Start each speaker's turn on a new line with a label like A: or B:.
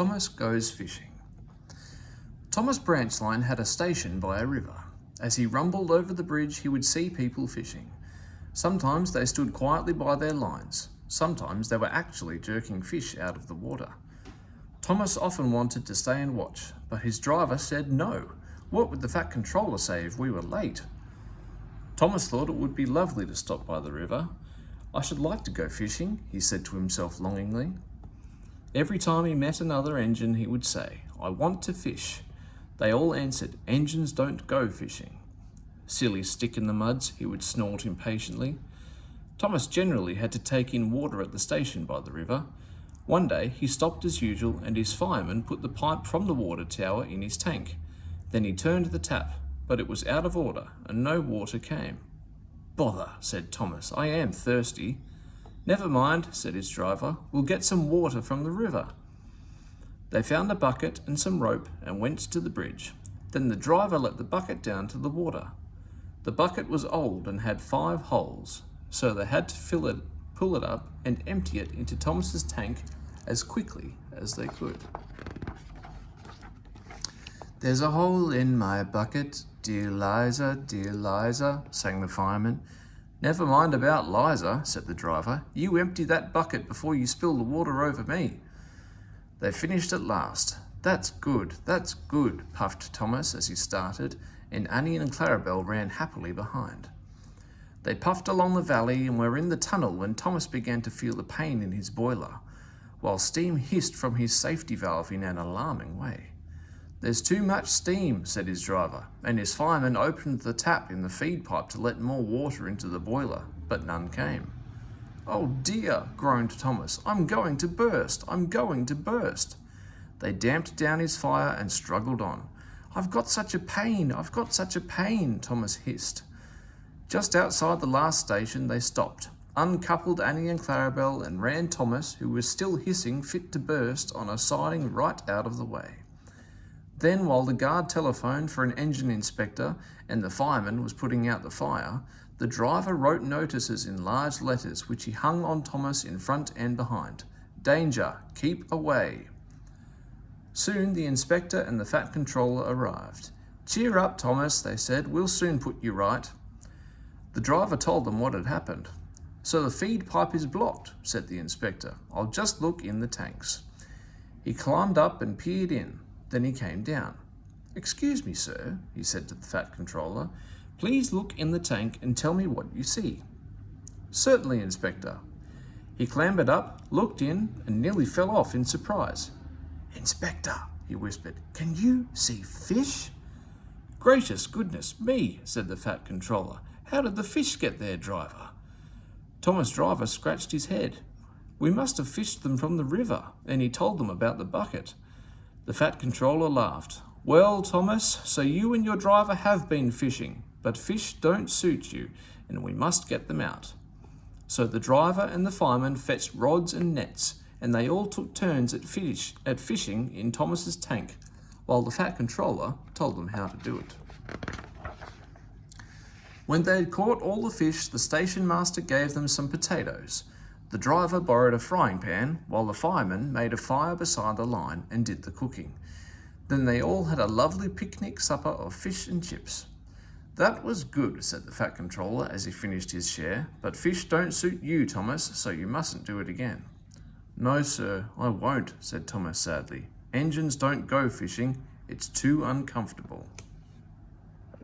A: Thomas Goes Fishing. Thomas Branchline had a station by a river. As he rumbled over the bridge, he would see people fishing. Sometimes they stood quietly by their lines. Sometimes they were actually jerking fish out of the water. Thomas often wanted to stay and watch, but his driver said no. What would the fat controller say if we were late? Thomas thought it would be lovely to stop by the river. I should like to go fishing, he said to himself longingly. Every time he met another engine, he would say, I want to fish. They all answered, engines don't go fishing. Silly stick in the muds, he would snort impatiently. Thomas generally had to take in water at the station by the river. One day he stopped as usual and his fireman put the pipe from the water tower in his tank. Then he turned the tap, but it was out of order and no water came. Bother, said Thomas, I am thirsty. Never mind, said his driver, we'll get some water from the river. They found a bucket and some rope and went to the bridge. Then the driver let the bucket down to the water. The bucket was old and had 5 holes, so they had to pull it up and empty it into Thomas's tank as quickly as they could. There's a hole in my bucket, dear Liza, sang the fireman. Never mind about Liza, said the driver. You empty that bucket before you spill the water over me. They finished at last. That's good, puffed Thomas as he started, and Annie and Clarabelle ran happily behind. They puffed along the valley and were in the tunnel when Thomas began to feel the pain in his boiler, while steam hissed from his safety valve in an alarming way. There's too much steam, said his driver, and his fireman opened the tap in the feed pipe to let more water into the boiler, but none came. Oh dear, groaned Thomas, I'm going to burst. They damped down his fire and struggled on. I've got such a pain, Thomas hissed. Just outside the last station they stopped, uncoupled Annie and Clarabelle and ran Thomas, who was still hissing fit to burst, on a siding right out of the way. Then, while the guard telephoned for an engine inspector and the fireman was putting out the fire, the driver wrote notices in large letters which he hung on Thomas in front and behind. Danger, keep away. Soon the inspector and the fat controller arrived. Cheer up, Thomas, they said, we'll soon put you right. The driver told them what had happened. So the feed pipe is blocked, said the inspector. I'll just look in the tanks. He climbed up and peered in. Then he came down. Excuse me, sir, he said to the fat controller. Please look in the tank and tell me what you see. Certainly, Inspector. He clambered up, looked in, and nearly fell off in surprise. Inspector, he whispered, can you see fish? Gracious goodness me, said the fat controller. How did the fish get there, driver? Thomas Driver scratched his head. We must have fished them from the river, and he told them about the bucket. The fat controller laughed. Well, Thomas, so you and your driver have been fishing, but fish don't suit you, and we must get them out. So the driver and the fireman fetched rods and nets, and they all took turns at fishing in Thomas's tank, while the fat controller told them how to do it. When they had caught all the fish, the station master gave them some potatoes. The driver borrowed a frying pan, while the fireman made a fire beside the line and did the cooking. Then they all had a lovely picnic supper of fish and chips. That was good, said the fat controller as he finished his share, but fish don't suit you, Thomas, so you mustn't do it again. No, sir, I won't, said Thomas sadly. Engines don't go fishing. It's too uncomfortable.